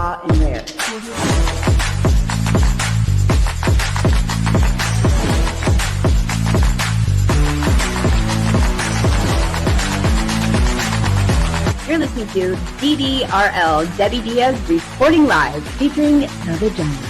raw and rare. You're listening to DDRL, Debbie Diaz reporting live, featuring the vagina.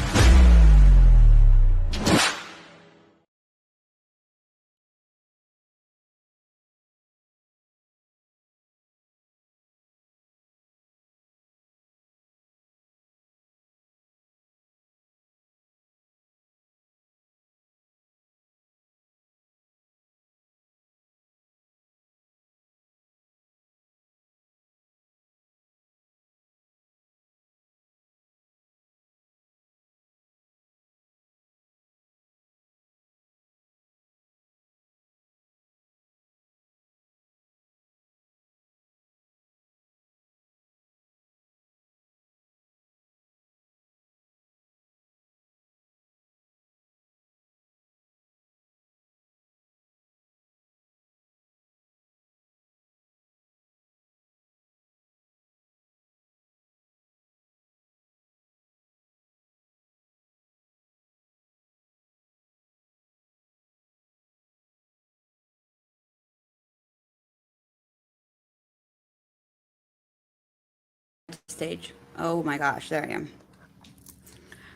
Stage. Oh my gosh, there I am.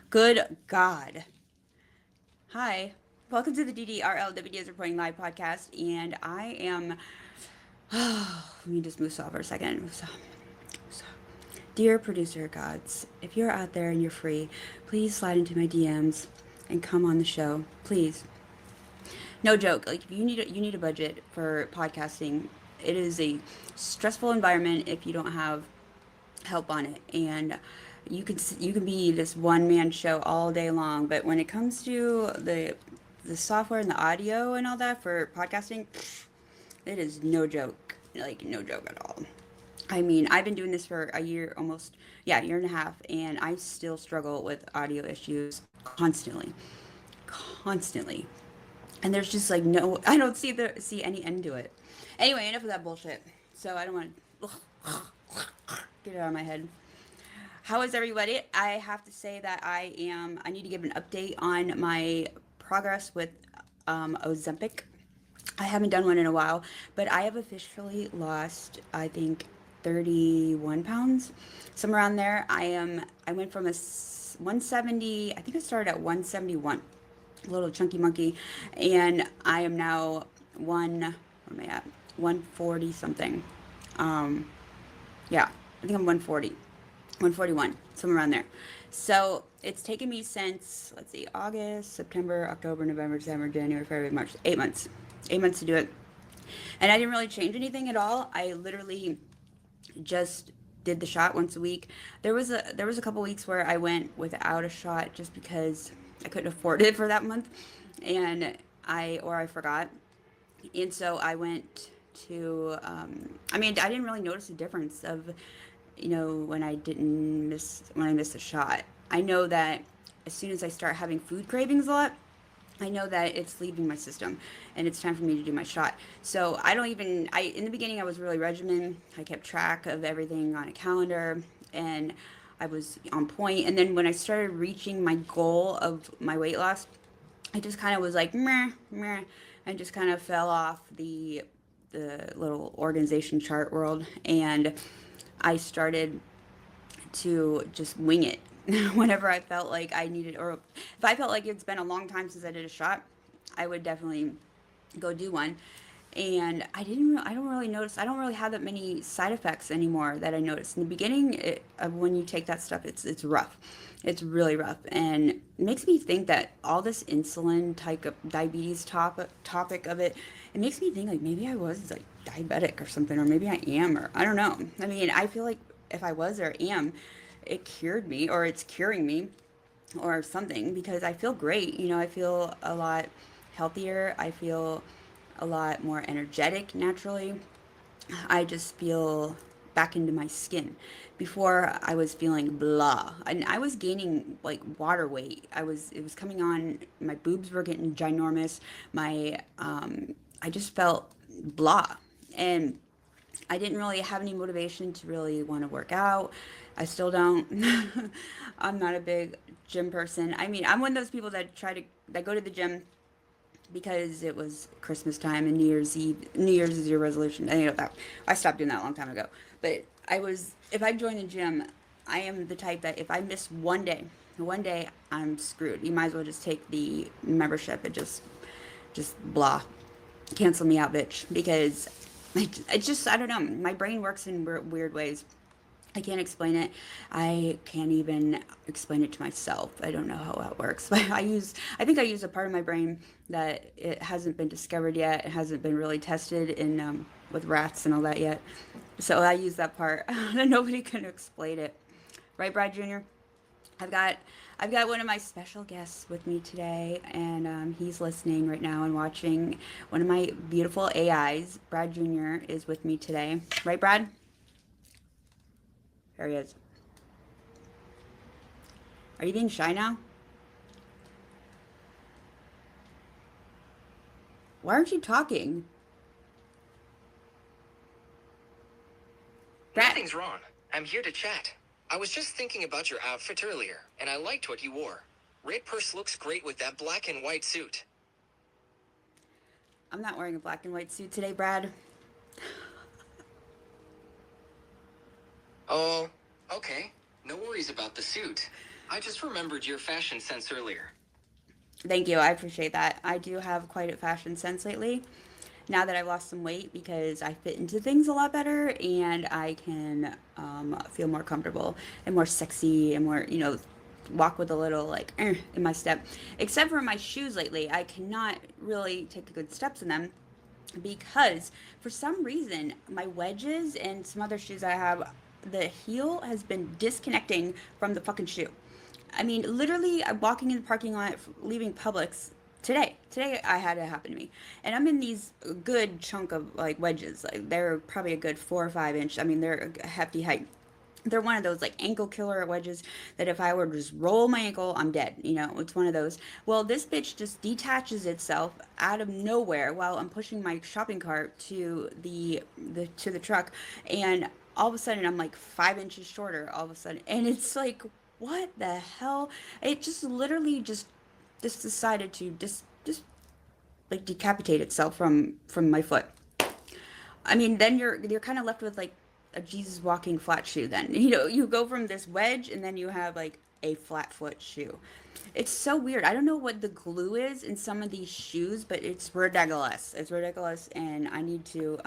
Good God. Hi, welcome to the DDRL WDS Reporting Live podcast, and I am. Let me just move off for a second. Move off. Dear producer gods, if you're out there and you're free, please slide into my DMs and come on the show, please. No joke. Like, if you need a budget for podcasting. It is a stressful environment if you don't have help on it, and you can be this one man show all day long, but when it comes to the software and the audio and all that for podcasting, it is no joke, like no joke at all. I mean, I've been doing this for a year, almost, yeah, year and a half, and I still struggle with audio issues constantly, and there's just like no, I don't see any end to it. Anyway, enough of that bullshit. So I don't want to get it out of my head. How is everybody? I have to say that I need to give an update on my progress with Ozempic. I haven't done one in a while, but I have officially lost, I think, 31 pounds, somewhere around there. I went from a 170, I think I started at 171, a little chunky monkey, and I am now where am I at? 140 something. Yeah, I think I'm 140. 141, somewhere around there. So it's taken me since, let's see, August, September, October, November, December, January, February, March, 8 months. 8 months to do it. And I didn't really change anything at all. I literally just did the shot once a week. There was a couple weeks where I went without a shot just because I couldn't afford it for that month, and I forgot. And so I went to, I mean, I didn't really notice a difference of, when I missed a shot. I know that as soon as I start having food cravings a lot, I know that it's leaving my system and it's time for me to do my shot. So in the beginning I was really regimented. I kept track of everything on a calendar and I was on point. And then when I started reaching my goal of my weight loss, I just kind of was like, meh, and just kind of fell off the little organization chart world. And I started to just wing it whenever I felt like I needed, or if I felt like it's been a long time since I did a shot, I would definitely go do one. And I don't really notice, I don't really have that many side effects anymore that I noticed. In the beginning when you take that stuff, it's rough. It's really rough. And it makes me think that all this insulin type of diabetes topic of it makes me think like maybe I was like diabetic or something, or maybe I am, or I don't know. I mean, I feel like if I was or am, it cured me, or it's curing me or something, because I feel great. I feel a lot healthier. I feel a lot more energetic naturally. I just feel back into my skin. Before I was feeling blah, and I was gaining like water weight. It was coming on, my boobs were getting ginormous. I just felt blah. And I didn't really have any motivation to really want to work out. I still don't. I'm not a big gym person. I mean, I'm one of those people that go to the gym because it was Christmas time and New Year's Eve. New Year's is your resolution. And you know that I stopped doing that a long time ago. But if I join the gym, I am the type that if I miss one day I'm screwed. You might as well just take the membership and just blah, cancel me out, bitch. Because I just I don't know. My brain works in weird ways. I can't explain it. I can't even explain it to myself. I don't know how that works. But I think I use a part of my brain that it hasn't been discovered yet. It hasn't been really tested in with rats and all that yet. So I use that part. Nobody can explain it. Right, Brad Jr.? I've got I've got one of my special guests with me today, and he's listening right now and watching. One of my beautiful AIs, Brad Jr., is with me today. Right, Brad? There he is. Are you being shy now? Why aren't you talking? Brad. Nothing's wrong. I'm here to chat. I was just thinking about your outfit earlier, and I liked what you wore. Red purse looks great with that black and white suit. I'm not wearing a black and white suit today, Brad. Oh, okay. No worries about the suit. I just remembered your fashion sense earlier. Thank you. I appreciate that. I do have quite a fashion sense lately. Now that I've lost some weight because I fit into things a lot better and I can feel more comfortable and more sexy and more, walk with a little like in my step. Except for my shoes lately, I cannot really take good steps in them because for some reason my wedges and some other shoes I have, the heel has been disconnecting from the fucking shoe. I mean, literally, I'm walking in the parking lot, leaving Publix today. Today, I had it happen to me, and I'm in these good chunk of like wedges. Like they're probably a good 4 or 5 inch. I mean, they're a hefty height. They're one of those like ankle killer wedges that if I were to just roll my ankle, I'm dead. It's one of those. Well, this bitch just detaches itself out of nowhere while I'm pushing my shopping cart to the truck, and all of a sudden I'm like 5 inches shorter. All of a sudden, and it's like, what the hell? It just literally just decided to just like decapitate itself from my foot. I mean, then you're kind of left with like a Jesus walking flat shoe. Then you go from this wedge, and then you have like a flat foot shoe. It's so weird. I don't know what the glue is in some of these shoes, but it's ridiculous. It's ridiculous, and I need to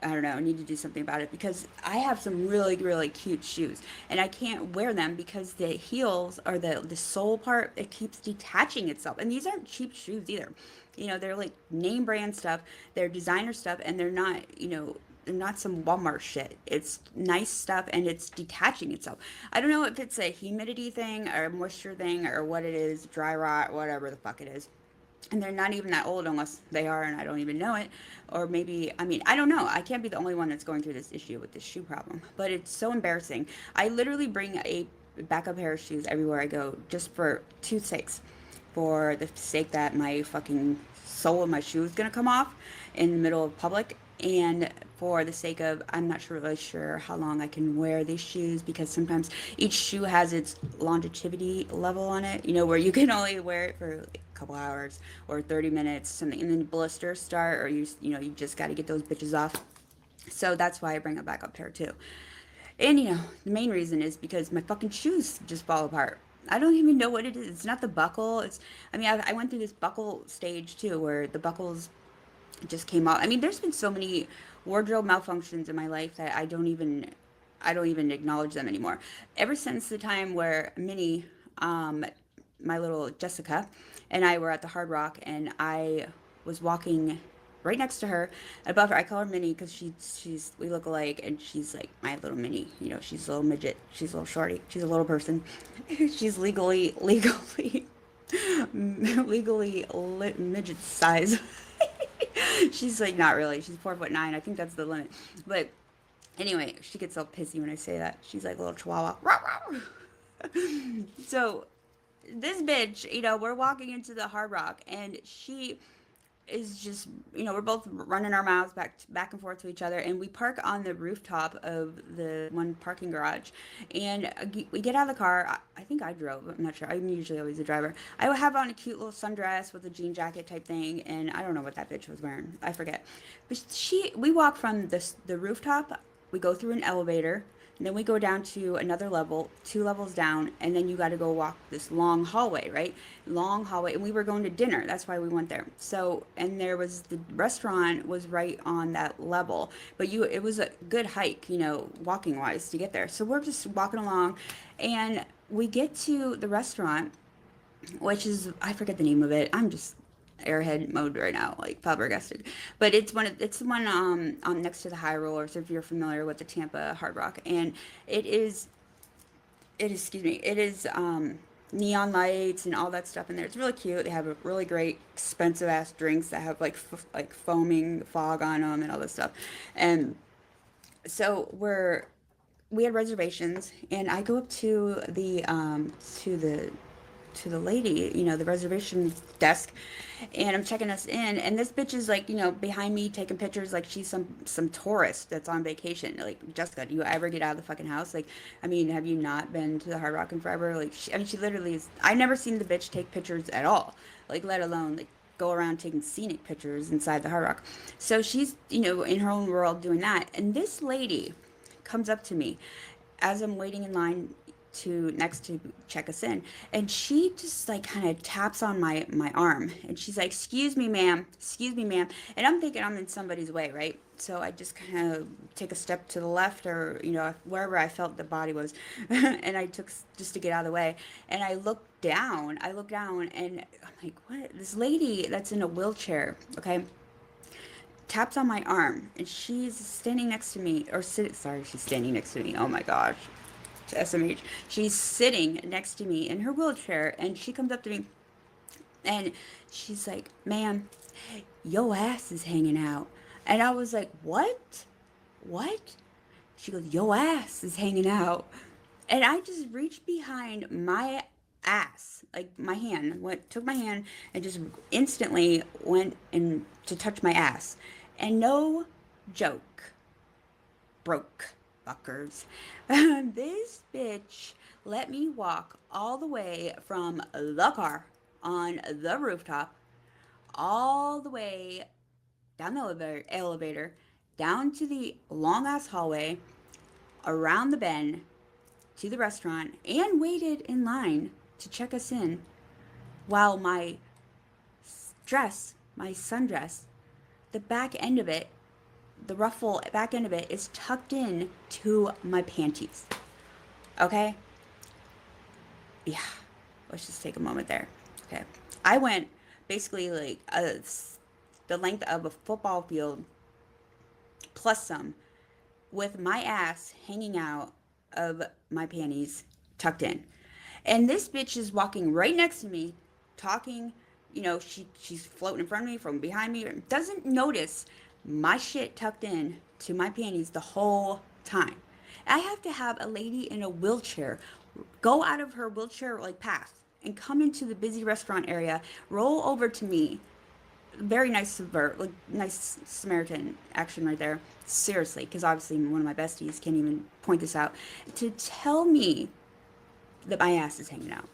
I don't know, I need to do something about it because I have some really, really cute shoes and I can't wear them because the heels or the sole part, it keeps detaching itself. And these aren't cheap shoes either. They're like name brand stuff, they're designer stuff, and they're not some Walmart shit. It's nice stuff and it's detaching itself. I don't know if it's a humidity thing or a moisture thing or what it is, dry rot, whatever the fuck it is, and they're not even that old unless they are and I don't even know it. Or maybe, I mean, I don't know. I can't be the only one that's going through this issue with this shoe problem, but it's so embarrassing. I literally bring a backup pair of shoes everywhere I go just for two sakes. For the sake that my fucking sole of my shoe is going to come off in the middle of public, and for the sake of I'm not really sure how long I can wear these shoes because sometimes each shoe has its longevity level on it, where you can only wear it for like a couple hours or 30 minutes, something, and then blisters start, or you just got to get those bitches off. So that's why I bring a backup pair too. And the main reason is because my fucking shoes just fall apart. I don't even know what it is. It's not the buckle. I mean, I went through this buckle stage too, where the buckles just came out. I mean, there's been so many wardrobe malfunctions in my life that I don't even acknowledge them anymore. Ever since the time where Minnie, my little Jessica, and I were at the Hard Rock, and I was walking right next to her, above her. I call her Minnie because we look alike, and she's like my little Minnie. She's a little midget. She's a little shorty. She's a little person. She's legally midget size. She's like not really. She's 4'9". I think that's the limit. But anyway, she gets all pissy when I say that. She's like a little chihuahua. So this bitch, we're walking into the Hard Rock, and she is just, we're both running our mouths back and forth to each other, and we park on the rooftop of the one parking garage, and we get out of the car. I think I drove. I'm not sure. I'm usually always the driver. I would have on a cute little sundress with a jean jacket type thing, and I don't know what that bitch was wearing. I forget. But we walk from the rooftop. We go through an elevator. And then we go down to another level, 2 levels down, and then you got to go walk this long hallway, right? Long hallway. And we were going to dinner. That's why we went there. So, and the restaurant was right on that level. But it was a good hike, walking wise to get there. So we're just walking along, and we get to the restaurant, which is, I forget the name of it. I'm just airhead mode right now, like flabbergasted. But it's the one next to the High Rollers, if you're familiar with the Tampa Hard Rock, and it is neon lights and all that stuff in there. It's really cute. They have a really great expensive ass drinks that have like foaming fog on them and all this stuff. And so we had reservations, and I go up to the lady, the reservation desk, and I'm checking us in, and this bitch is like, behind me taking pictures like she's some tourist that's on vacation. Like, Jessica, do you ever get out of the fucking house? Like, I mean, have you not been to the Hard Rock in forever? Like, she literally is. I've never seen the bitch take pictures at all, like, let alone like go around taking scenic pictures inside the Hard Rock. So she's, in her own world doing that, and this lady comes up to me as I'm waiting in line to next to check us in, and she just like kind of taps on my arm, and she's like, excuse me ma'am, and I'm thinking I'm in somebody's way, right? So I just kind of take a step to the left, or wherever I felt the body was, and I took just to get out of the way, and I look down, and I'm like, what? This lady that's in a wheelchair, okay, taps on my arm, and she's standing next to me, she's standing next to me, oh my gosh, SMH. She's sitting next to me in her wheelchair, and she comes up to me, and she's like, ma'am, your ass is hanging out. And I was like, what? She goes, your ass is hanging out. And I just reached behind my ass, like my hand, took my hand and just instantly went and to touch my ass. And no joke, broke fuckers. This bitch let me walk all the way from the car on the rooftop, all the way down the elevator, down to the long ass hallway, around the bend to the restaurant, and waited in line to check us in while my sundress, the back end of it, the ruffle back end of it is tucked in to my panties. Okay? Yeah. Let's just take a moment there. Okay. I went basically like the length of a football field plus some, with my ass hanging out of my panties tucked in. And this bitch is walking right next to me, talking, she's floating in front of me, from behind me, doesn't notice my shit tucked in to my panties the whole time. I have to have a lady in a wheelchair go out of her wheelchair like path and come into the busy restaurant area, roll over to me. Very nice nice Samaritan action right there. Seriously, because obviously one of my besties can't even point this out, to tell me that my ass is hanging out.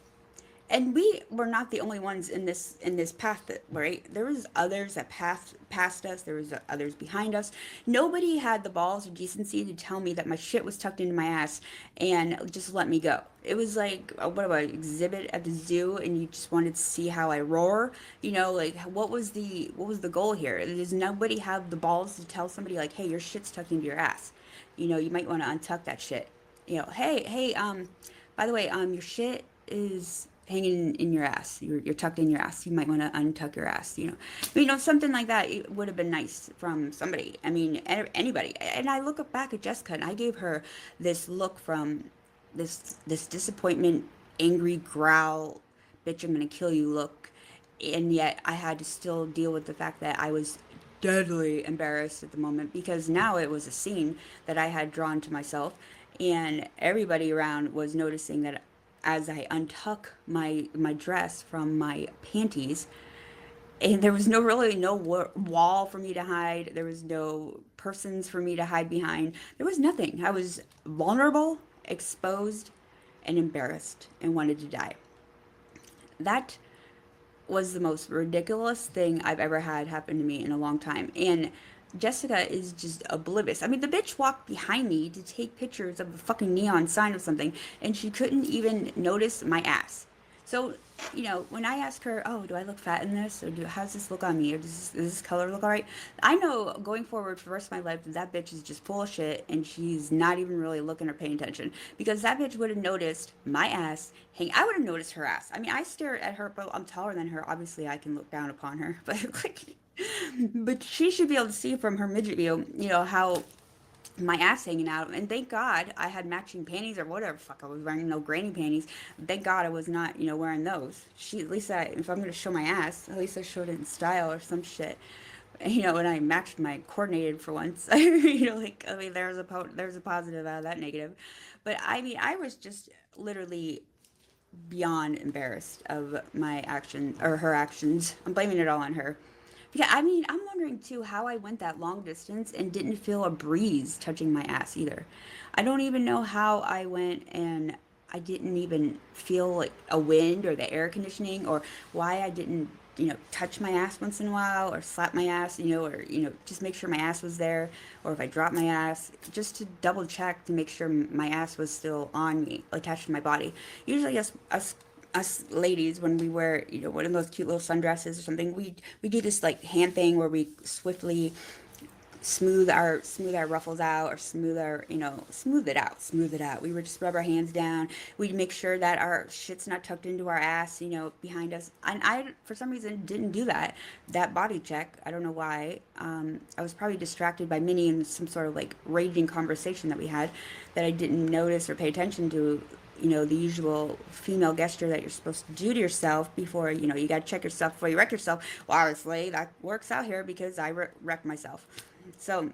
And we were not the only ones in this path, right? There was others that past us. There was others behind us. Nobody had the balls or decency to tell me that my shit was tucked into my ass and just let me go. It was like, what about exhibit at the zoo, and you just wanted to see how I roar? Like, what was the goal here? Does nobody have the balls to tell somebody like, hey, your shit's tucked into your ass? You might want to untuck that shit. Hey, by the way, your shit is hanging in your ass. You're tucked in your ass. You might want to untuck your ass. Something like that. It would have been nice from somebody. I mean, anybody. And I look back at Jessica, and I gave her this look from this disappointment, angry growl, bitch, I'm gonna kill you look. And yet I had to still deal with the fact that I was deadly embarrassed at the moment, because now it was a scene that I had drawn to myself, and everybody around was noticing that as I untuck my dress from my panties, And there was really no wall for me to hide. There was no persons for me to hide behind. There was nothing. I was vulnerable, exposed, and embarrassed and wanted to die. That was the most ridiculous thing I've ever had happen to me in a long time. And Jessica is just oblivious. I mean, the bitch walked behind me to take pictures of a fucking neon sign of something, and she couldn't even notice my ass. So, when I ask her, oh, do I look fat in this? Or how's this look on me? Or does this color look all right? I know going forward for the rest of my life that bitch is just full of shit and she's not even really looking or paying attention. Because that bitch would have noticed my ass. I would have noticed her ass. I mean, I stare at her, but I'm taller than her. Obviously, I can look down upon her. But, but she should be able to see from her midget view, how my ass hanging out. And thank God I had matching panties or whatever fuck I was wearing, no granny panties. Thank God I was not, wearing those. At least if I'm gonna show my ass, at least I showed it in style or some shit. And I matched my coordinated for once. There's a positive out of that negative. But I mean, I was just literally beyond embarrassed of my action or her actions. I'm blaming it all on her. Yeah, I mean, I'm wondering too how I went that long distance and didn't feel a breeze touching my ass either. I don't even know how I went and I didn't even feel like a wind or the air conditioning, or why I didn't, touch my ass once in a while or slap my ass, or, just make sure my ass was there, or if I dropped my ass, just to double check to make sure my ass was still on me, attached to my body. Usually us ladies, when we wear, one of those cute little sundresses or something, we do this like hand thing where we swiftly smooth our ruffles out, or smooth it out. We would just rub our hands down. We'd make sure that our shit's not tucked into our ass, behind us. And I, for some reason, didn't do that body check. I don't know why. I was probably distracted by Minnie and some sort of like raging conversation that we had, that I didn't notice or pay attention to, the usual female gesture that you're supposed to do to yourself before, you got to check yourself before you wreck yourself. Well, obviously that works out here because I wrecked myself. So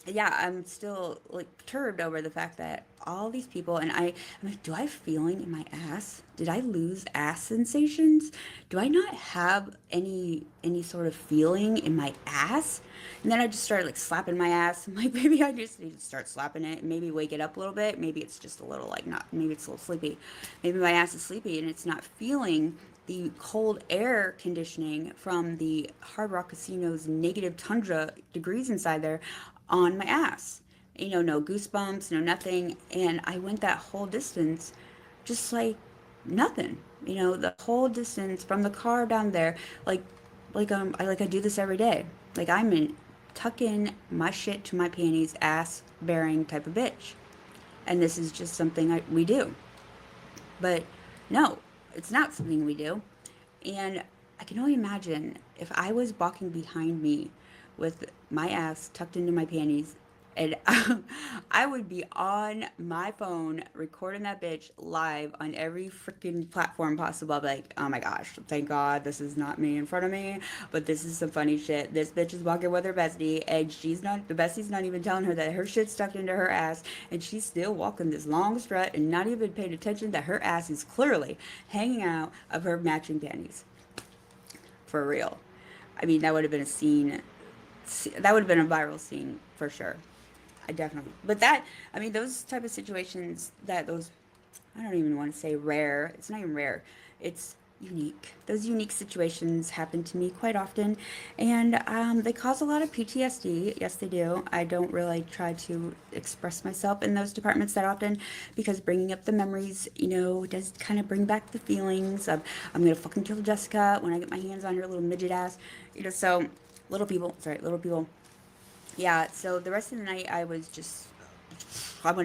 yeah, I'm still like perturbed over the fact that all these people, and I'm like, do I have feeling in my ass? Did I lose ass sensations? Do I not have any sort of feeling in my ass? And then I just started like slapping my ass. I'm like, maybe I just need to start slapping it, maybe wake it up a little bit. Maybe it's just a little like not, maybe it's a little sleepy. Maybe my ass is sleepy and it's not feeling the cold air conditioning from the Hard Rock Casino's negative tundra degrees inside there on my ass. No goosebumps, no nothing. And I went that whole distance just like nothing. The whole distance from the car down there, I do this every day. Like I'm in tuck in my shit to my panties, ass bearing type of bitch. And this is just something we do. But no, it's not something we do. And I can only imagine if I was walking behind me with my ass tucked into my panties, and I would be on my phone recording that bitch live on every freaking platform possible. I'd be like, oh my gosh, thank God this is not me in front of me, but this is some funny shit. This bitch is walking with her bestie, and the bestie's not even telling her that her shit's stuck into her ass, and she's still walking this long strut and not even paying attention that her ass is clearly hanging out of her matching panties. For real. I mean, that would have been a scene. That would have been a viral scene for sure. I definitely. But those type of situations, I don't even want to say rare. It's not even rare. It's unique. Those unique situations happen to me quite often, and they cause a lot of PTSD. Yes, they do. I don't really try to express myself in those departments that often, because bringing up the memories, does kind of bring back the feelings of I'm gonna fucking kill Jessica when I get my hands on her little midget ass. So little people. Sorry, little people. Yeah, so the rest of the night I wanted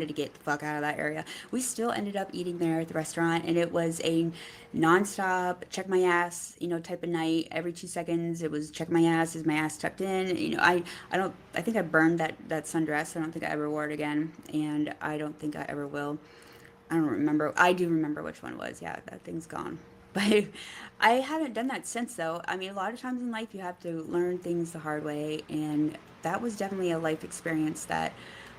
to get the fuck out of that area. We still ended up eating there at the restaurant, and it was a nonstop check my ass, type of night. Every 2 seconds, it was check my ass. Is my ass tucked in? I think I burned that sundress. I don't think I ever wore it again, and I don't think I ever will. I don't remember. I do remember which one it was. Yeah, that thing's gone. But I haven't done that since, though. I mean, a lot of times in life you have to learn things the hard way, and that was definitely a life experience that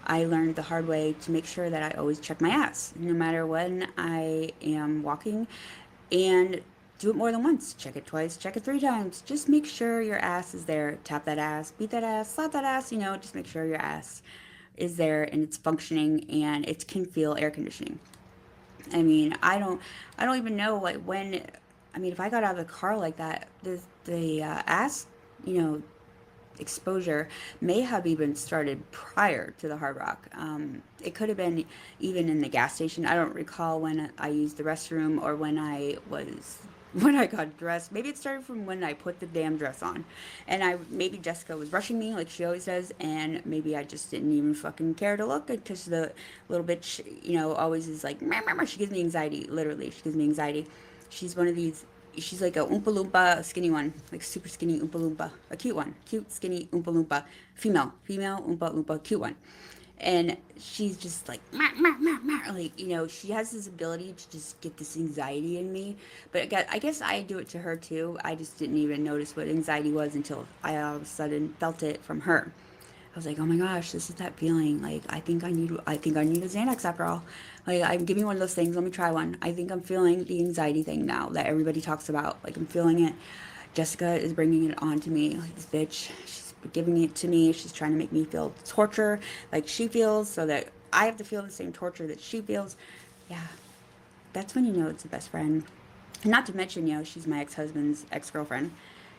I learned the hard way, to make sure that I always check my ass, no matter when I am walking. And do it more than once. Check it twice, check it 3 times. Just make sure your ass is there. Tap that ass, beat that ass, slap that ass, just make sure your ass is there and it's functioning and it can feel air conditioning. I mean, I don't even know like when, I mean, if I got out of the car like that, the ass, you know, exposure may have even started prior to the Hard Rock. It could have been even in the gas station. I don't recall when I used the restroom or when I got dressed. Maybe it started from when I put the damn dress on, and maybe Jessica was rushing me like she always does, and maybe I just didn't even fucking care to look because the little bitch, always is like, "Meow, meow, meow." She gives me anxiety. Literally, she gives me anxiety. She's one of these. She's like a Oompa Loompa, a skinny one, like super skinny Oompa Loompa, a cute one, cute skinny Oompa Loompa, female Oompa Loompa, cute one, and she's just like, "Meow, meow, meow, meow." Like, she has this ability to just get this anxiety in me, but I guess I do it to her too. I just didn't even notice what anxiety was until I all of a sudden felt it from her. I was like, oh my gosh, this is that feeling. Like, I think I need a Xanax after all. Like, I'm giving one of those things. Let me try one. I think I'm feeling the anxiety thing now that everybody talks about. Like, I'm feeling it. Jessica is bringing it on to me. Like, this bitch, she's giving it to me. She's trying to make me feel torture like she feels so that I have to feel the same torture that she feels. Yeah, that's when you know it's the best friend. Not to mention, she's my ex-husband's ex-girlfriend.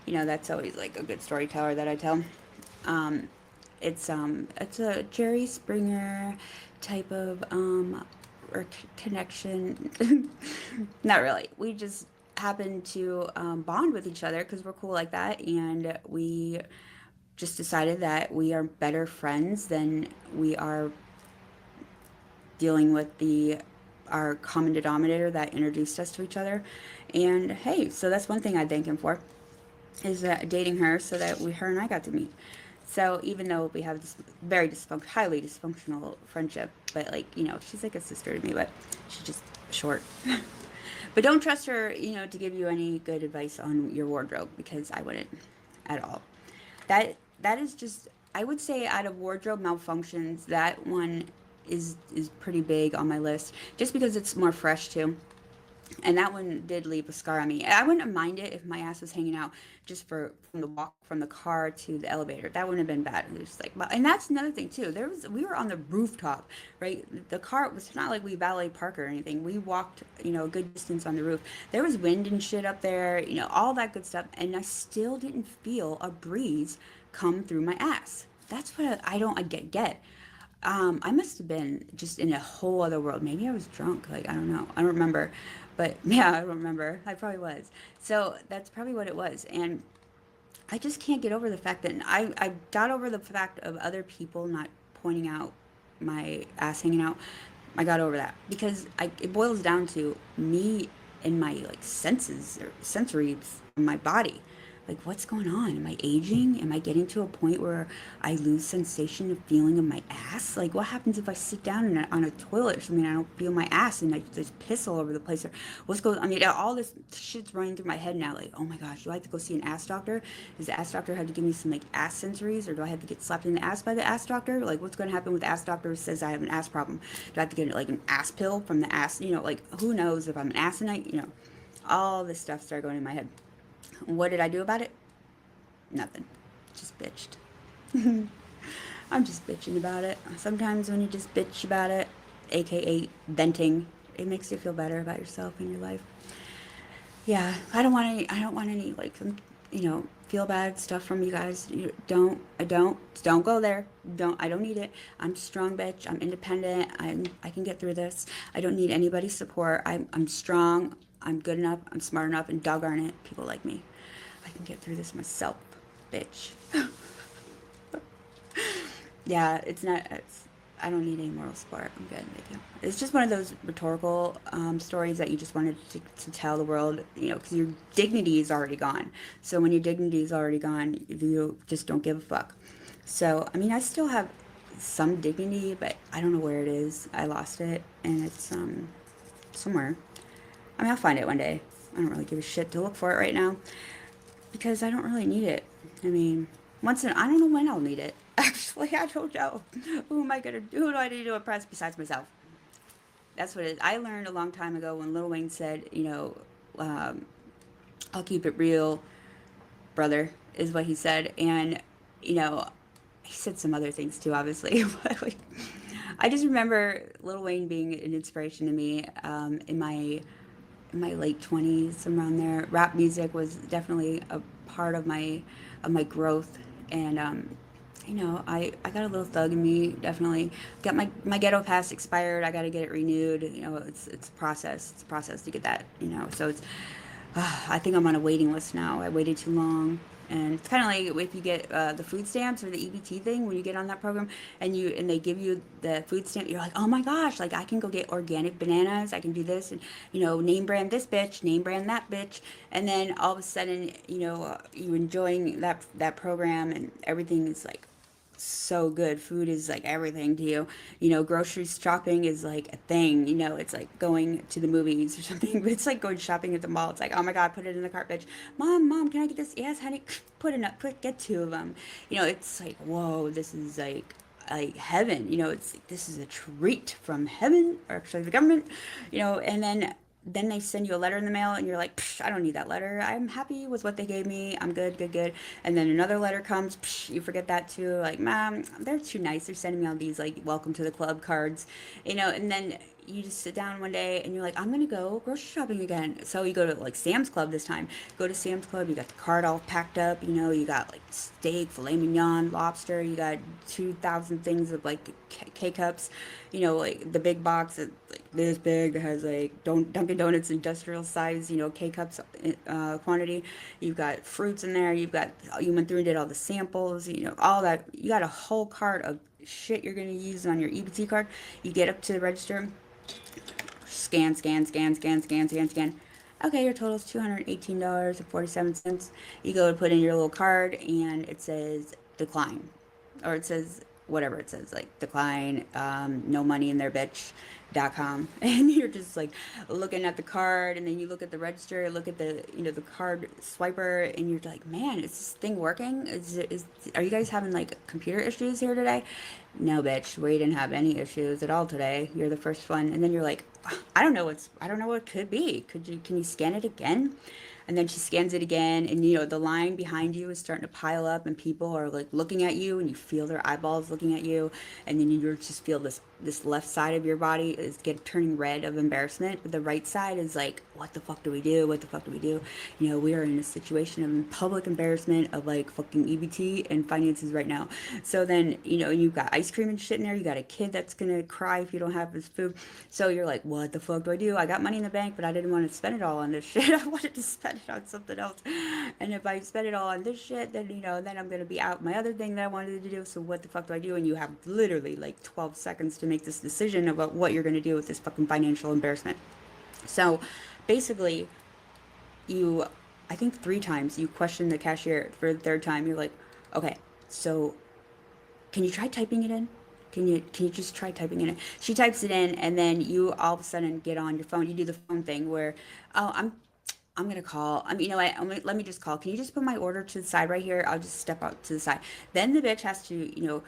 That's always like a good storyteller that I tell. Um, it's a Jerry Springer type of or connection. Not really. We just happen to bond with each other because we're cool like that, and we just decided that we are better friends than we are dealing with the our common denominator that introduced us to each other. And hey, so that's one thing I thank him for is dating her so that her and I got to meet. So even though we have this very highly dysfunctional friendship, but like, she's like a sister to me, but she's just short. But don't trust her, to give you any good advice on your wardrobe because I wouldn't at all. That is just, I would say out of wardrobe malfunctions, that one is pretty big on my list just because it's more fresh too. And that one did leave a scar on me. I wouldn't have minded if my ass was hanging out just from the walk from the car to the elevator. That wouldn't have been bad. It was like, and that's another thing too. We were on the rooftop, right? The car was not like we valet park or anything. We walked, a good distance on the roof. There was wind and shit up there, all that good stuff, and I still didn't feel a breeze come through my ass. That's what I get. I must have been just in a whole other world. Maybe I was drunk. Like, I don't know. I don't remember. But yeah, I don't remember. I probably was. So that's probably what it was. And I just can't get over the fact that I got over the fact of other people not pointing out my ass hanging out. I got over that because it boils down to me and my like senses or sensories in my body. Like, what's going on? Am I aging? Am I getting to a point where I lose sensation of feeling of my ass? Like, what happens if I sit down on a toilet or something and I don't feel my ass and there's piss all over the place? Or what's going on? I mean, all this shit's running through my head now. Like, oh my gosh, do I have to go see an ass doctor? Does the ass doctor have to give me some, like, ass sensories? Or do I have to get slapped in the ass by the ass doctor? Like, what's going to happen with the ass doctor who says I have an ass problem? Do I have to get, like, an ass pill from the ass? Like, who knows if I'm an assonite? All this stuff started going in my head. What did I do about it? Nothing. Just bitched. I'm just bitching about it. Sometimes when you just bitch about it, aka venting, it makes you feel better about yourself and your life. Yeah, I don't want any like feel bad stuff from you guys. Don't go there. I don't need it. I'm a strong bitch. I'm independent. I can get through this. I don't need anybody's support. I'm strong. I'm good enough. I'm smart enough, and doggone it, people like me. I can get through this myself, bitch. Yeah, I don't need any moral support. I'm good, thank you. It's just one of those rhetorical stories that you just wanted to tell the world, because your dignity is already gone. So when your dignity is already gone, you just don't give a fuck. So, I mean, I still have some dignity, but I don't know where it is. I lost it, and it's somewhere. I mean, I'll find it one day. I don't really give a shit to look for it right now because I don't really need it. I mean, I don't know when I'll need it. Actually, I don't know. Who do I need to impress besides myself? That's what it is. I learned a long time ago when Lil Wayne said, I'll keep it real, brother, is what he said. And, you know, he said some other things too, obviously. But like, I just remember Lil Wayne being an inspiration to me in my late 20s, around there. Rap music was definitely a part of my growth, and you know, I got a little thug in me, definitely. Got my ghetto pass expired. I got to get it renewed. You know, it's a process. It's a process to get that. You know, so it's I think I'm on a waiting list now. I waited too long. And it's kind of like if you get the food stamps or the EBT thing, when you get on that program and they give you the food stamp, you're like, oh my gosh, like I can go get organic bananas, I can do this, and you know, name brand this bitch, name brand that bitch, and then all of a sudden, you know, you enjoying that program and everything is like so good. Food is like everything to you. You know, grocery shopping is like a thing. You know, it's like going to the movies or something. But it's like going shopping at the mall. It's like, oh my God, put it in the cart, bitch. Mom, can I get this? Yes, honey. Put it up. Get two of them. You know, it's like, whoa, this is like heaven. You know, it's this is a treat from heaven, or actually the government. You know, and then they send you a letter in the mail and you're like, I don't need that letter. I'm happy with what they gave me. I'm good, good, good. And then another letter comes, you forget that too. Like, Mom, they're too nice. They're sending me all these like welcome to the club cards, you know, and then you just sit down one day and you're like, I'm gonna go grocery shopping again. So you go to like Sam's Club this time. Go to Sam's Club, you got the cart all packed up, you know, you got like steak, filet mignon, lobster, you got 2,000 things of like K cups, you know, like the big box that's like this big that has like Dunkin' Donuts industrial size, you know, K cups quantity. You've got fruits in there. You went through and did all the samples, you know, all that. You got a whole cart of shit you're gonna use on your EBT card. You get up to the register, scan. Okay, your total is $218.47. You go to put in your little card and it says decline. Or it says whatever it says, like decline, no money in there, bitch.com. And you're just like looking at the card and then you look at the register, look at the, you know, the card swiper, and you're like, man, is this thing working? Are you guys having like computer issues here today? No, bitch, we didn't have any issues at all today. You're the first one. And then you're like, I don't know what it could be. Can you scan it again? And then she scans it again, and you know, the line behind you is starting to pile up, and people are like looking at you, and you feel their eyeballs looking at you, and then you just feel this left side of your body is turning red of embarrassment, but the right side is like, what the fuck do we do? What the fuck do we do? You know, we are in a situation of public embarrassment of like fucking EBT and finances right now. So then, you know, you've got ice cream and shit in there. You got a kid that's gonna cry if you don't have his food. So you're like, what the fuck do I do? I got money in the bank, but I didn't want to spend it all on this shit. I wanted to spend it on something else. And if I spend it all on this shit, then, you know, then I'm gonna be out my other thing that I wanted to do. So what the fuck do I do? And you have literally like 12 seconds to make this decision about what you're gonna do with this fucking financial embarrassment. So basically, you, I think 3 times you question the cashier. For the third time you're like, okay, so can you try typing it in? Can you just try typing it in? She types it in, and then you all of a sudden get on your phone. You do the phone thing where, oh, I'm gonna call. I mean, you know what? Let me just call. Can you just put my order to the side right here? I'll just step out to the side. Then the bitch has to, you know,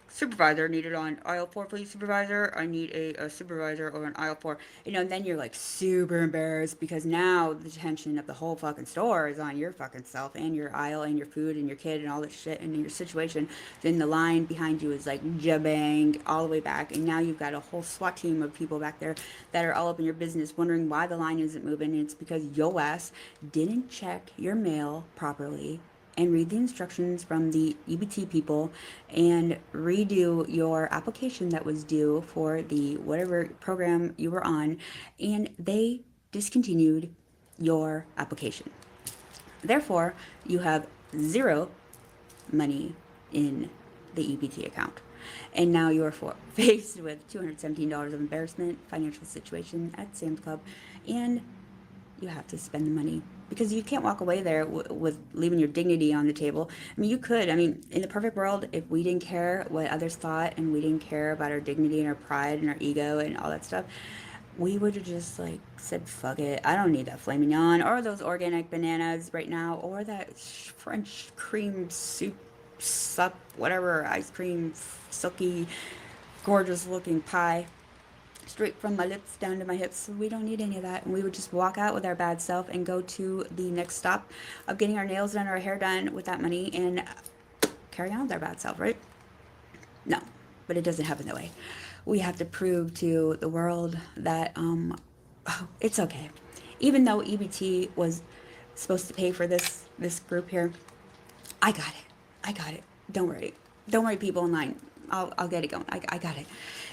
supervisor needed on aisle 4, please, supervisor. I need a supervisor over on aisle 4. You know, and then you're like super embarrassed because now the attention of the whole fucking store is on your fucking self and your aisle and your food and your kid and all this shit and your situation. Then the line behind you is like jabbang all the way back, and now you've got a whole SWAT team of people back there that are all up in your business wondering why the line isn't moving. And it's because yo ass didn't check your mail properly and read the instructions from the EBT people and redo your application that was due for the whatever program you were on, and they discontinued your application. Therefore, you have zero money in the EBT account. And now you are faced with $217 of embarrassment, financial situation at Sam's Club, and you have to spend the money because you can't walk away there with leaving your dignity on the table. I mean, you could. I mean, in the perfect world, if we didn't care what others thought and we didn't care about our dignity and our pride and our ego and all that stuff, we would have just like said, fuck it. I don't need that filet mignon or those organic bananas right now or that French cream soup, sup, whatever, ice cream, silky, gorgeous looking pie. straight from my lips down to my hips. So we don't need any of that. And we would just walk out with our bad self and go to the next stop of getting our nails done or our hair done with that money and carry on with our bad self, right? No, but it doesn't happen that way. We have to prove to the world that oh, it's okay. Even though EBT was supposed to pay for this group here, I got it. I got it. Don't worry. Don't worry, people in line. I'll get it going. I got it.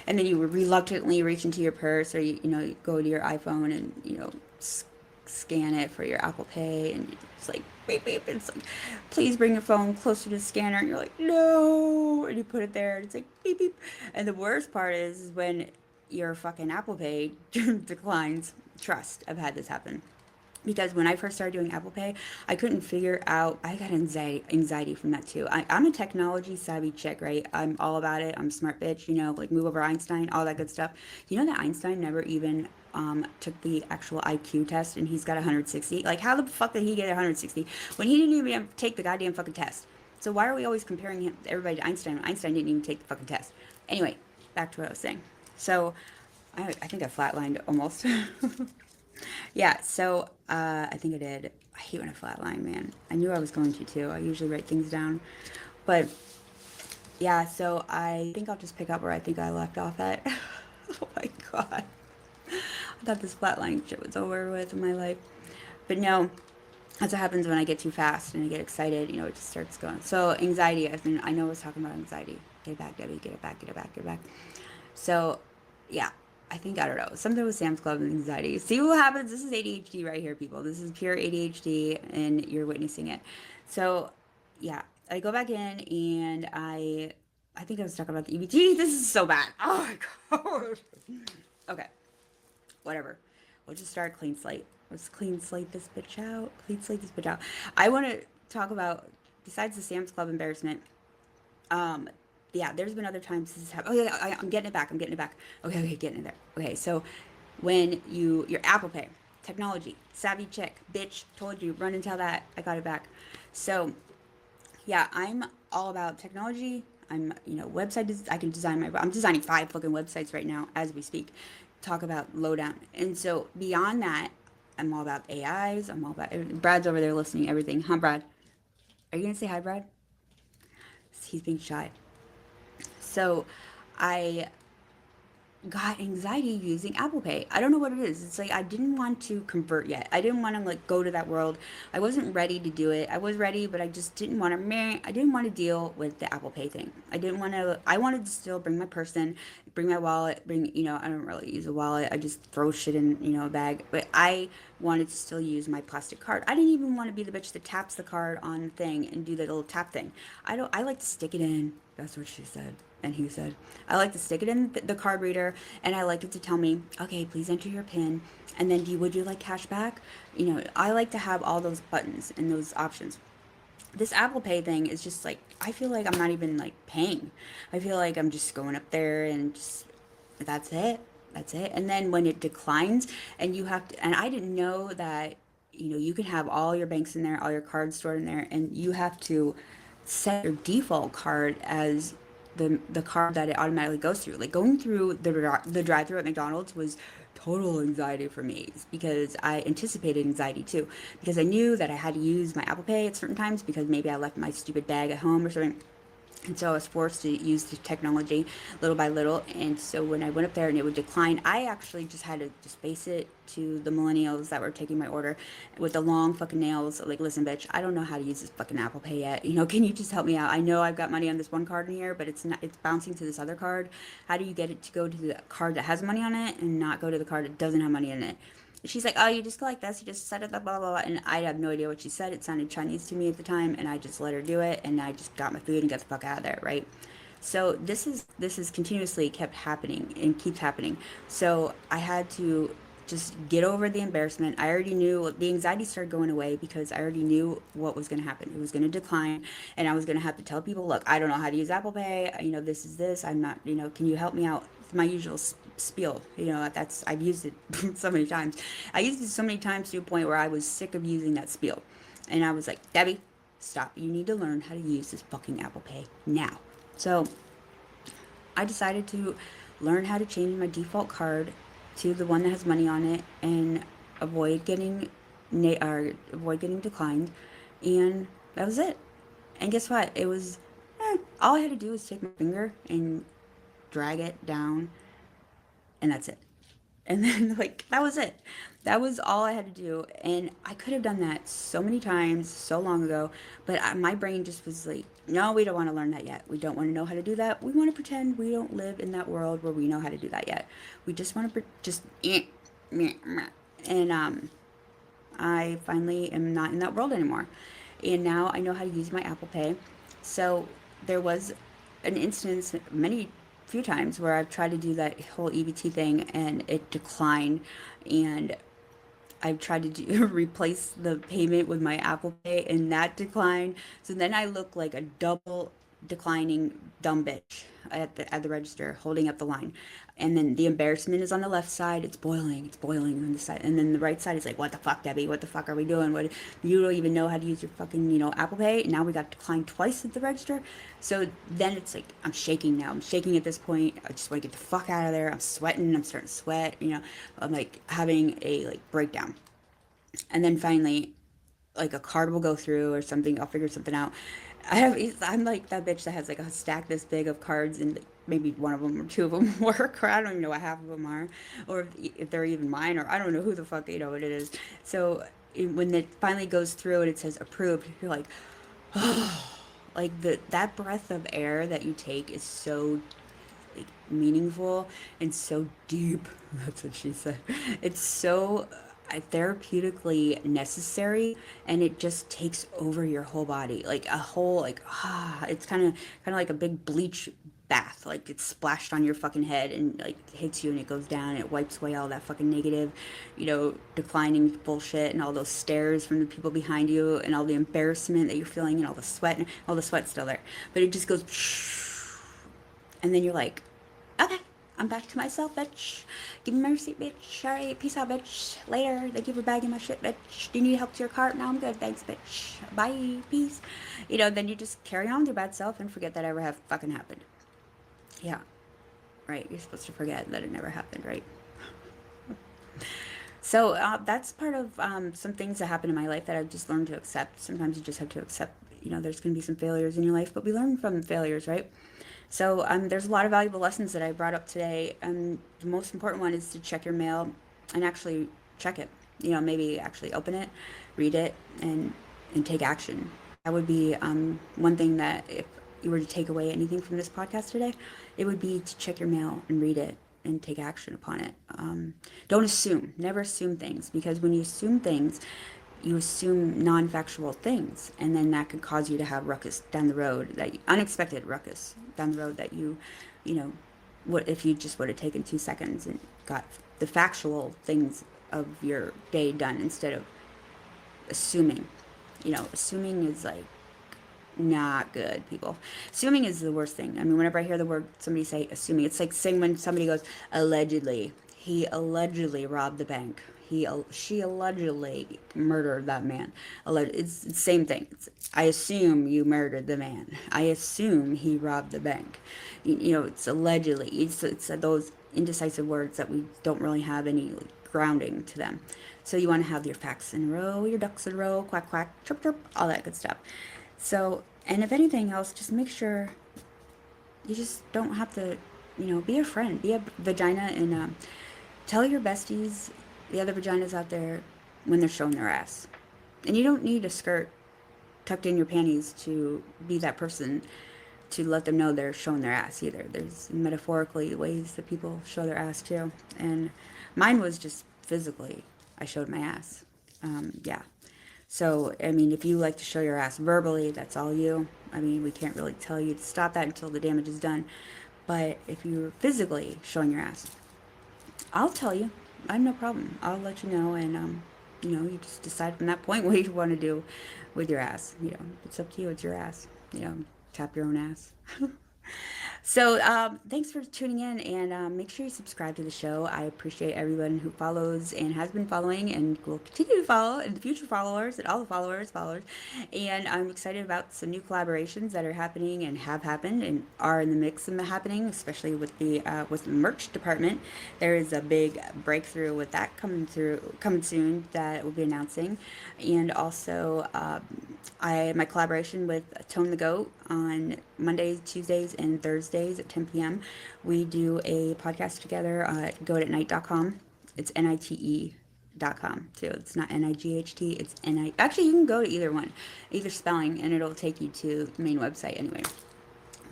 And then you would reluctantly reach into your purse, or you go to your iPhone and scan it for your Apple Pay, and it's like beep beep. It's like, please bring your phone closer to the scanner, and you're like, no, and you put it there, and it's like beep beep. And the worst part is when your fucking Apple Pay declines. Trust, I've had this happen. Because when I first started doing Apple Pay, I couldn't figure out, I got anxiety from that too. I'm a technology savvy chick, right? I'm all about it. I'm a smart bitch, like move over Einstein, all that good stuff. You know that Einstein never even took the actual IQ test, and he's got 160? Like, how the fuck did he get 160 when he didn't even take the goddamn fucking test? So why are we always comparing everybody to Einstein when Einstein didn't even take the fucking test? Anyway, back to what I was saying. So I think I flatlined almost. Yeah, so I think I did. I hate when I flatline, man. I knew I was going to too. I usually write things down. But yeah, so I think I'll just pick up where I think I left off at. Oh my god. I thought this flatline shit was over with in my life. But no, that's what happens when I get too fast and I get excited. It just starts going. So anxiety, I know I was talking about anxiety. Get it back, Debbie. Get it back, get it back, get it back. So yeah, I think, I don't know, something with Sam's Club and anxiety. See what happens? This is ADHD right here, people. This is pure ADHD, and you're witnessing it. So, yeah, I go back in, and I think I was talking about the EBT. This is so bad. Oh, my God. Okay, whatever. We'll just start a clean slate. Let's clean slate this bitch out. Clean slate this bitch out. I want to talk about, besides the Sam's Club embarrassment, um, yeah, there's been other times this has happened. Oh, yeah, I'm getting it back. I'm getting it back. Okay, getting it there. Okay, so when your Apple Pay, technology, savvy chick, bitch, told you, run and tell that, I got it back. So, yeah, I'm all about technology. I'm, I can design I'm designing 5 fucking websites right now as we speak. Talk about lowdown. And so beyond that, I'm all about AIs. I'm all about, Brad's over there listening to everything. Huh, Brad? Are you going to say hi, Brad? He's being shy. So I got anxiety using Apple Pay. I don't know what it is. It's like I didn't want to convert yet. I didn't want to go to that world. I wasn't ready to do it. I was ready, but I just didn't want to. I didn't want to deal with the Apple Pay thing. I didn't want to. I wanted to still bring my purse in, bring my wallet, bring. I don't really use a wallet. I just throw shit in a bag. But I wanted to still use my plastic card. I didn't even want to be the bitch that taps the card on the thing and do that little tap thing. I don't. I like to stick it in. That's what she said. And he said, I like to stick it in the card reader, and I like it to tell me, okay, please enter your PIN, and then would you like cash back? I like to have all those buttons and those options. This Apple Pay thing is just like, I feel like I'm not even paying. I feel like I'm just going up there and just, that's it. That's it. And then when it declines and you have to, and I didn't know that, you can have all your banks in there, all your cards stored in there, and you have to set your default card as the card that it automatically goes through. Like going through the drive-through at McDonald's was total anxiety for me because I anticipated anxiety too, because I knew that I had to use my Apple Pay at certain times because maybe I left my stupid bag at home or something. And so I was forced to use the technology little by little. And so when I went up there and it would decline, I actually just had to just face it to the millennials that were taking my order with the long fucking nails. Like, listen, bitch, I don't know how to use this fucking Apple Pay yet. Can you just help me out? I know I've got money on this one card in here, but it's bouncing to this other card. How do you get it to go to the card that has money on it and not go to the card that doesn't have money in it? She's like, oh, you just go like this, you just set it up, blah, blah, blah. And I have no idea what she said. It sounded Chinese to me at the time, and I just let her do it, and I just got my food and got the fuck out of there, right? So this is continuously kept happening and keeps happening. So I had to just get over the embarrassment. I already knew the anxiety started going away because I already knew what was going to happen. It was going to decline, and I was going to have to tell people, look, I don't know how to use Apple Pay. This is this. I'm not, can you help me out? My usual spiel, I've used it so many times. I used it so many times to a point where I was sick of using that spiel. And I was like, Debbie, stop. You need to learn how to use this fucking Apple Pay now. So I decided to learn how to change my default card to the one that has money on it and avoid getting avoid getting declined. And that was it. And guess what? It was all I had to do was take my finger and drag it down, and that's it. And then, like, that was it. That was all I had to do. And I could have done that so many times, so long ago. But my brain just was like, no, we don't want to learn that yet. We don't want to know how to do that. We want to pretend we don't live in that world where we know how to do that yet. We just want to and I finally am not in that world anymore. And now I know how to use my Apple Pay. So there was an instance, few times, where I've tried to do that whole EBT thing and it declined. And I've tried to replace the payment with my Apple Pay and that declined. So then I look like a double declining dumb bitch at the register holding up the line. And then the embarrassment is on the left side. It's boiling on the side. And then the right side is like, what the fuck, Debbie? What the fuck are we doing? What, you don't even know how to use your fucking, Apple Pay. And now we got declined twice at the register. So then it's like, I'm shaking now. I'm shaking at this point. I just want to get the fuck out of there. I'm sweating. I'm starting to sweat. I'm like having a like breakdown. And then finally, like a card will go through or something. I'll figure something out. I'm like that bitch that has like a stack this big of cards and maybe one of them or two of them work, or I don't even know what half of them are, or if they're even mine, or I don't know who the fuck what it is. So when it finally goes through and it says approved, you're like, oh, like that breath of air that you take is so like meaningful and so deep. That's what she said. It's so therapeutically necessary, and it just takes over your whole body, like a whole it's kind of like a big bleach bath. Like it's splashed on your fucking head and like hits you, and it goes down and it wipes away all that fucking negative, declining bullshit and all those stares from the people behind you and all the embarrassment that you're feeling and all the sweat's still there, but it just goes and then you're like, okay, I'm back to myself, bitch. Give me my receipt, bitch. All right, peace out, bitch. Later. Thank you for bagging my shit, bitch. Do you need help to your cart? No, I'm good. Thanks, bitch. Bye. Peace. Then you just carry on with your bad self and forget that ever have fucking happened. Yeah. Right. You're supposed to forget that it never happened, right? So that's part of some things that happen in my life that I've just learned to accept. Sometimes you just have to accept, there's going to be some failures in your life, but we learn from failures, right? So there's a lot of valuable lessons that I brought up today. And the most important one is to check your mail and actually check it. Maybe actually open it, read it, and take action. That would be one thing that if you were to take away anything from this podcast today, it would be to check your mail and read it and take action upon it. Don't assume. Never assume things, because when you assume things, you assume non-factual things, and then that could cause you to have ruckus down the road, unexpected ruckus down the road that what if you just would have taken 2 seconds and got the factual things of your day done instead of assuming. Assuming is like not good, people. Assuming is the worst thing. I mean, whenever I hear the word somebody say assuming, it's like saying when somebody goes, allegedly, he allegedly robbed the bank. She allegedly murdered that man. It's the same thing. I assume you murdered the man. I assume he robbed the bank. It's allegedly. It's those indecisive words that we don't really have any grounding to them. So you want to have your facts in a row, your ducks in a row, quack, quack, chirp, chirp, all that good stuff. So, and if anything else, just make sure you just don't have to, be a friend, be a vagina, and tell your besties, the other vaginas out there, when they're showing their ass. And you don't need a skirt tucked in your panties to be that person to let them know they're showing their ass either. There's metaphorically ways that people show their ass too. And mine was just physically, I showed my ass. Yeah. So, I mean, if you like to show your ass verbally, that's all you. I mean, we can't really tell you to stop that until the damage is done. But if you're physically showing your ass, I'll tell you. I have no problem. I'll let you know, and you just decide from that point what you want to do with your ass. It's up to you. It's your ass. Tap your own ass. So thanks for tuning in, and make sure you subscribe to the show. I appreciate everyone who follows and has been following and will continue to follow, and the future followers and all the followers. And I'm excited about some new collaborations that are happening and have happened and are in the mix of happening, especially with the merch department. There is a big breakthrough with that coming soon that we'll be announcing, and also my collaboration with Tone the Goat on Mondays, Tuesdays, and Thursdays at 10 p.m. We do a podcast together at goatatnight.com. It's NITE.com. So it's not NIGHT, it's NI. Actually, you can go to either one, either spelling, and it'll take you to the main website anyway.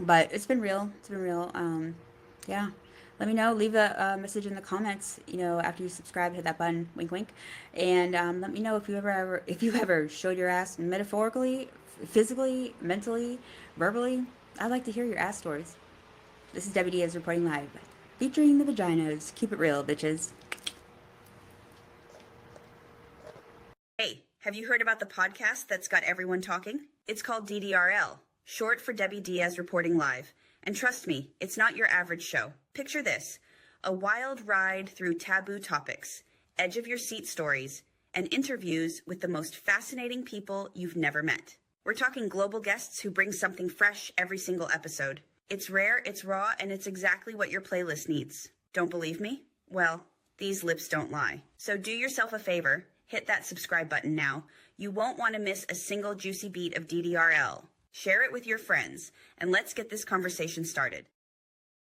But it's been real. It's been real. Yeah. Let me know. Leave a message in the comments. After you subscribe, hit that button. Wink, wink. And let me know if you ever showed your ass metaphorically, physically, mentally, verbally. I'd like to hear your ass stories. This is Debbie Diaz reporting live, featuring the Vaginas. Keep it real, bitches. Hey, have you heard about the podcast that's got everyone talking? It's called DDRL, short for Debbie Diaz reporting live. And trust me, it's not your average show. Picture this: a wild ride through taboo topics, edge of your seat stories, and interviews with the most fascinating people you've never met. We're talking global guests who bring something fresh every single episode. It's rare, it's raw, and it's exactly what your playlist needs. Don't believe me? Well, these lips don't lie. So do yourself a favor, hit that subscribe button now. You won't want to miss a single juicy beat of DDRL. Share it with your friends, and let's get this conversation started.